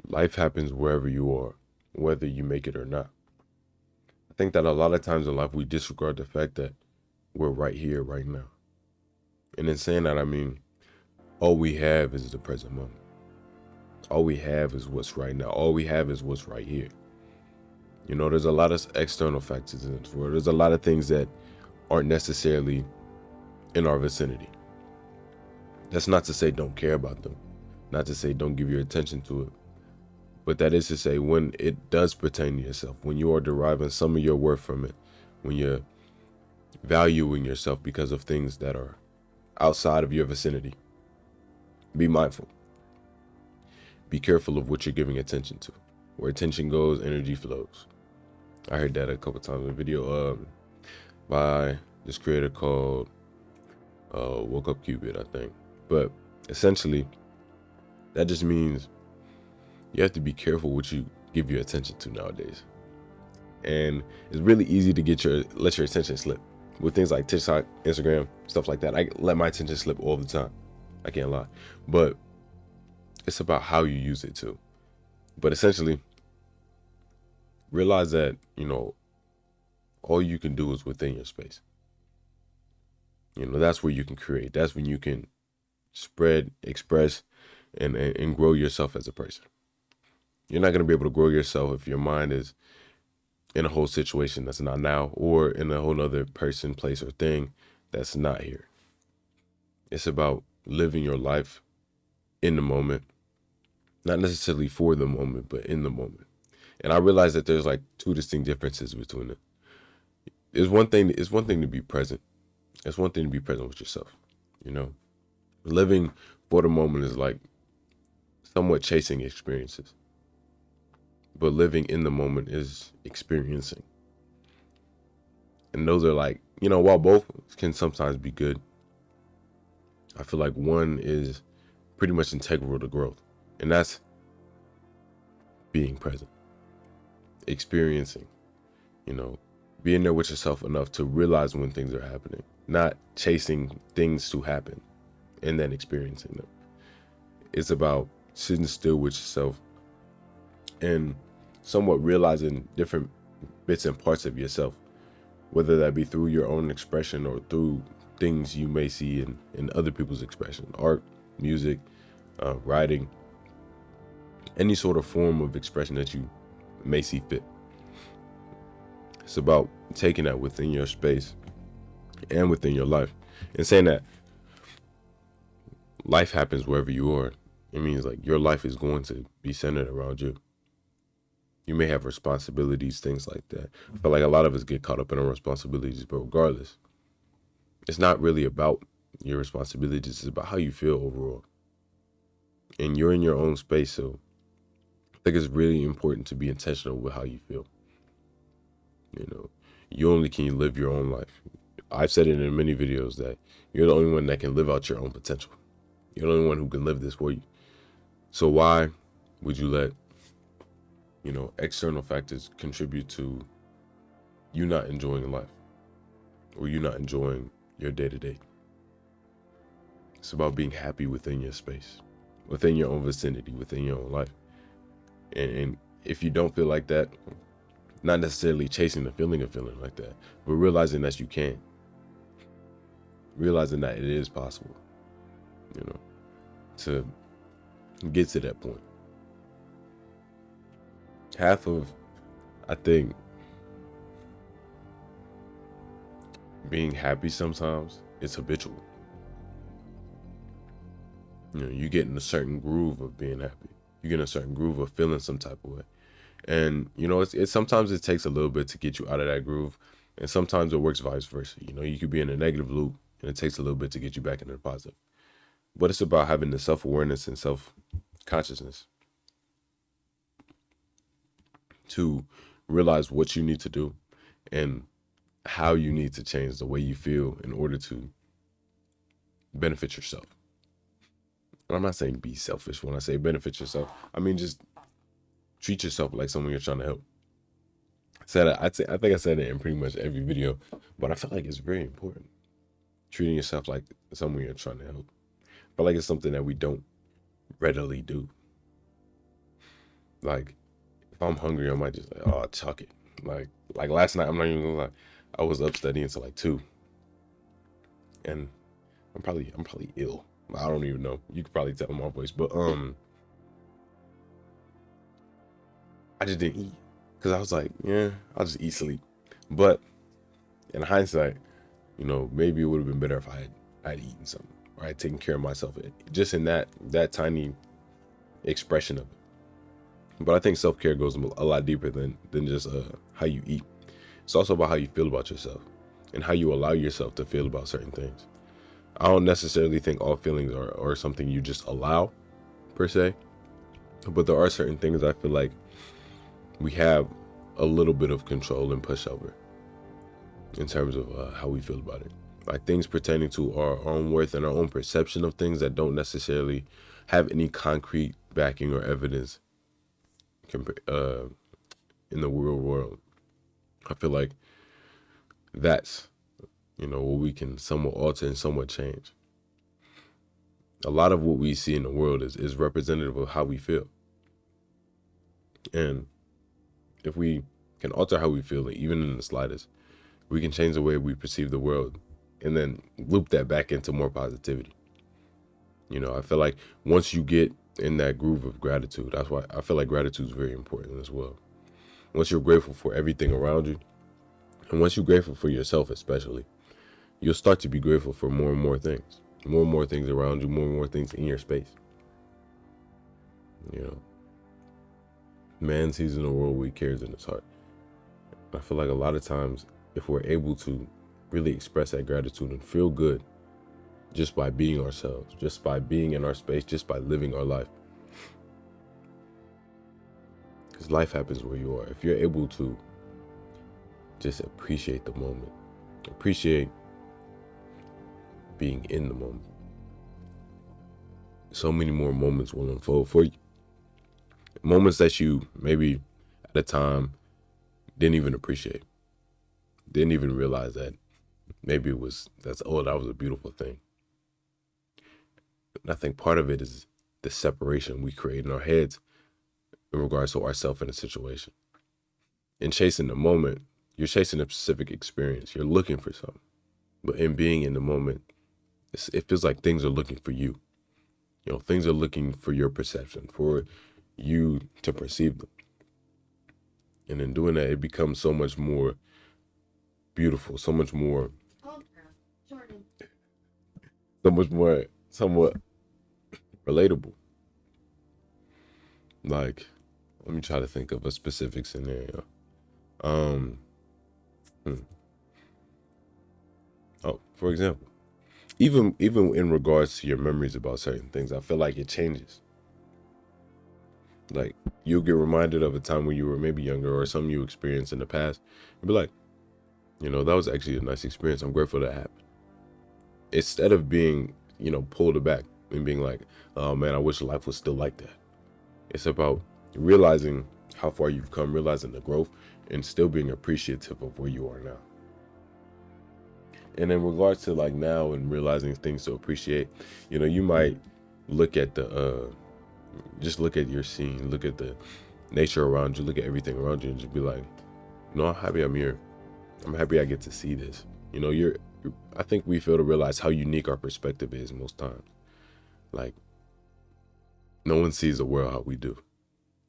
Life happens wherever you are, whether you make it or not. I think that a lot of times in life we disregard the fact that we're right here, right now. And in saying that, I mean, all we have is the present moment. All we have is what's right now. All we have is what's right here. You know, there's a lot of external factors in this world. There's a lot of things that aren't necessarily in our vicinity. That's not to say don't care about them, not to say don't give your attention to it. But that is to say, when it does pertain to yourself, when you are deriving some of your worth from it, when you're valuing yourself because of things that are outside of your vicinity, be mindful. Be careful of what you're giving attention to. Where attention goes, energy flows. I heard that a couple times in a video by this creator called Woke Up Cupid, I think. But essentially, that just means you have to be careful what you give your attention to nowadays. And it's really easy to let your attention slip with things like TikTok, Instagram, stuff like that. I let my attention slip all the time. I can't lie. But it's about how you use it too. But essentially, realize that, all you can do is within your space. That's where you can create. That's when you can spread, express, and grow yourself as a person. You're not going to be able to grow yourself if your mind is in a whole situation that's not now, or in a whole other person, place, or thing that's not here. It's about living your life in the moment, not necessarily for the moment, but in the moment. And I realize that there's like two distinct differences between it. It's one thing to be present. It's one thing to be present with yourself. Living for the moment is like somewhat chasing experiences, but living in the moment is experiencing. And those are like, while both can sometimes be good, I feel like one is pretty much integral to growth. And that's being present, experiencing, you know, being there with yourself enough to realize when things are happening, not chasing things to happen and then experiencing them. It's about sitting still with yourself and somewhat realizing different bits and parts of yourself, whether that be through your own expression or through things you may see in other people's expression, art, music, writing, any sort of form of expression that you may see fit. It's about taking that within your space and within your life and saying that life happens wherever you are. It means like your life is going to be centered around you. You may have responsibilities, things like that. I feel like a lot of us get caught up in our responsibilities, but regardless, it's not really about your responsibilities. It's about how you feel overall. And you're in your own space, so I think it's really important to be intentional with how you feel. You only can live your own life. I've said it in many videos that you're the only one that can live out your own potential. You're the only one who can live this for you. So why would you let, external factors contribute to you not enjoying life or you not enjoying your day to day? It's about being happy within your space, within your own vicinity, within your own life. And if you don't feel like that, not necessarily chasing the feeling of feeling like that, but realizing that you can, realizing that it is possible, to get to that point. Half of, I think, being happy sometimes is habitual. You get in a certain groove of being happy. You get in a certain groove of feeling some type of way. And, it's sometimes it takes a little bit to get you out of that groove. And sometimes it works vice versa. You could be in a negative loop and it takes a little bit to get you back into the positive. But it's about having the self-awareness and self-consciousness to realize what you need to do and how you need to change the way you feel in order to benefit yourself. And I'm not saying be selfish when I say benefit yourself. I mean, just treat yourself like someone you're trying to help. I think I said it in pretty much every video, but I feel like it's very important. Treating yourself like someone you're trying to help. I feel like it's something that we don't readily do. Like if I'm hungry, I might just like, oh, chuck it. Like last night, I'm not even gonna lie, I was up studying until like 2, and I'm probably ill. I don't even know. You could probably tell in my voice, but I just didn't eat because I was like, yeah, I'll just eat sleep. But in hindsight, maybe it would have been better if I'd eaten something or I'd taken care of myself. Just in that tiny expression of it. But I think self care goes a lot deeper than just how you eat. It's also about how you feel about yourself and how you allow yourself to feel about certain things. I don't necessarily think all feelings are something you just allow per se, but there are certain things I feel like we have a little bit of control and push over in terms of how we feel about it. Like things pertaining to our own worth and our own perception of things that don't necessarily have any concrete backing or evidence in the real world. I feel like that's, what we can somewhat alter and somewhat change. A lot of what we see in the world is representative of how we feel. And if we can alter how we feel, even in the slightest, we can change the way we perceive the world and then loop that back into more positivity. I feel like once you get in that groove of gratitude, that's why I feel like gratitude is very important as well. Once you're grateful for everything around you, and once you're grateful for yourself especially, you'll start to be grateful for more and more things around you, more and more things in your space. You know, man sees in the world what he carries in his heart. I feel like a lot of times, if we're able to really express that gratitude and feel good just by being ourselves, just by being in our space, just by living our life, because life happens where you are. If you're able to just appreciate the moment, appreciate being in the moment, so many more moments will unfold for you. Moments that you maybe at a time didn't even appreciate, didn't even realize that maybe that was a beautiful thing. And I think part of it is the separation we create in our heads in regards to ourselves in a situation. In chasing the moment, you're chasing a specific experience. You're looking for something. But in being in the moment, it feels like things are looking for you. Things are looking for your perception, for you to perceive them. And in doing that, it becomes so much more beautiful, so much more, somewhat relatable. Like, let me try to think of a specific scenario. Um, hmm. Oh, for example, even in regards to your memories about certain things, I feel like it changes. Like you'll get reminded of a time when you were maybe younger or something you experienced in the past. You'll be like, that was actually a nice experience. I'm grateful that happened. Instead of being, pulled back and being like, oh man, I wish life was still like that. It's about realizing how far you've come, realizing the growth, and still being appreciative of where you are now. And in regards to like now and realizing things to appreciate, you might look at just look at your scene, look at the nature around you, look at everything around you, and just be like, I'm happy I'm here. I'm happy I get to see this. I think we fail to realize how unique our perspective is most times. Like, no one sees the world how we do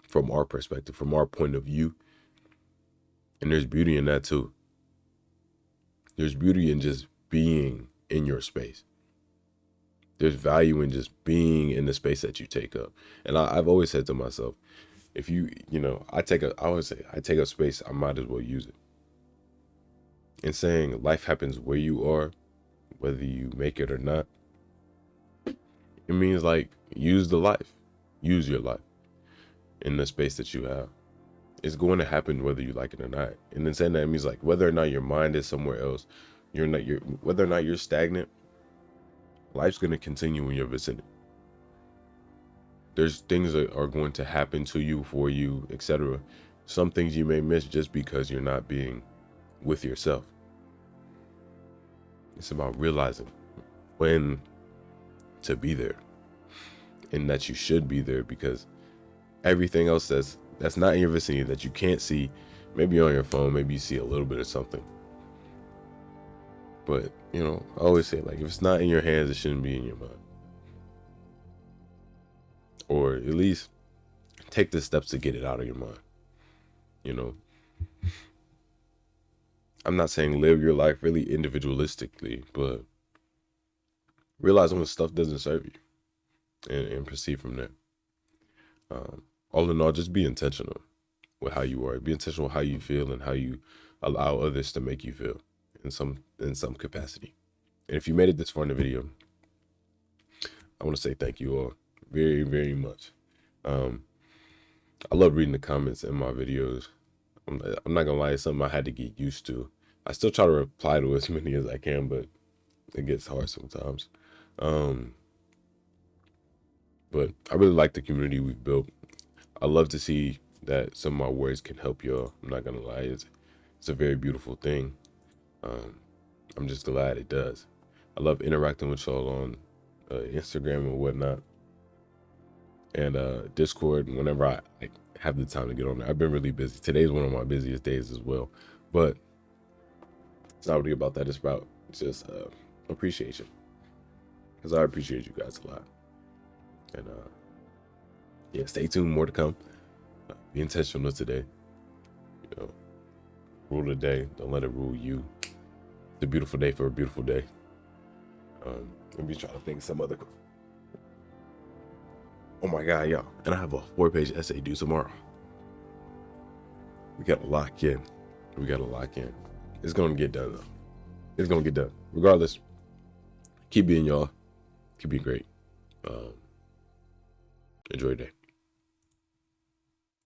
from our perspective, from our point of view. And there's beauty in that too. There's beauty in just being in your space. There's value in just being in the space that you take up. And I've always said to myself, if I always say, I take up space, I might as well use it. And saying life happens where you are, whether you make it or not, it means like use your life in the space that you have. It's going to happen whether you like it or not. And then saying that, it means like whether or not your mind is somewhere else, whether or not you're stagnant, life's going to continue in your vicinity. There's things that are going to happen to you, for you, etc. Some things you may miss just because you're not being with yourself. It's about realizing when to be there and that you should be there, because everything else that's not in your vicinity, that you can't see, maybe on your phone, maybe you see a little bit of something. But, you know, I always say, like, if it's not in your hands, it shouldn't be in your mind. Or at least take the steps to get it out of your mind. You know, I'm not saying live your life really individualistically, but realize when stuff doesn't serve you, and proceed from there. All in all, just be intentional with how you are. Be intentional with how you feel and how you allow others to make you feel in some capacity. And if you made it this far in the video, I want to say thank you all very, very much. I love reading the comments in my videos. I'm not gonna lie, it's something I had to get used to. I still try to reply to as many as I can, but it gets hard sometimes. But I really like the community we've built. I love to see that some of my words can help y'all. I'm not gonna lie, it's a very beautiful thing. I'm just glad it does. I love interacting with y'all on Instagram and whatnot, and Discord whenever I have the time to get on there. I've been really busy. Today's one of my busiest days as well, but it's not really about that. It's about just appreciation, because I appreciate you guys a lot. And yeah, stay tuned. More to come. Be intentional today. You know, rule the day. Don't let it rule you. It's a beautiful day for a beautiful day. Let me try to think of some other. Oh my God, y'all. And I have a 4-page essay due tomorrow. We got to lock in. It's going to get done, though. It's going to get done. Regardless, keep being y'all. Keep being great. Enjoy your day.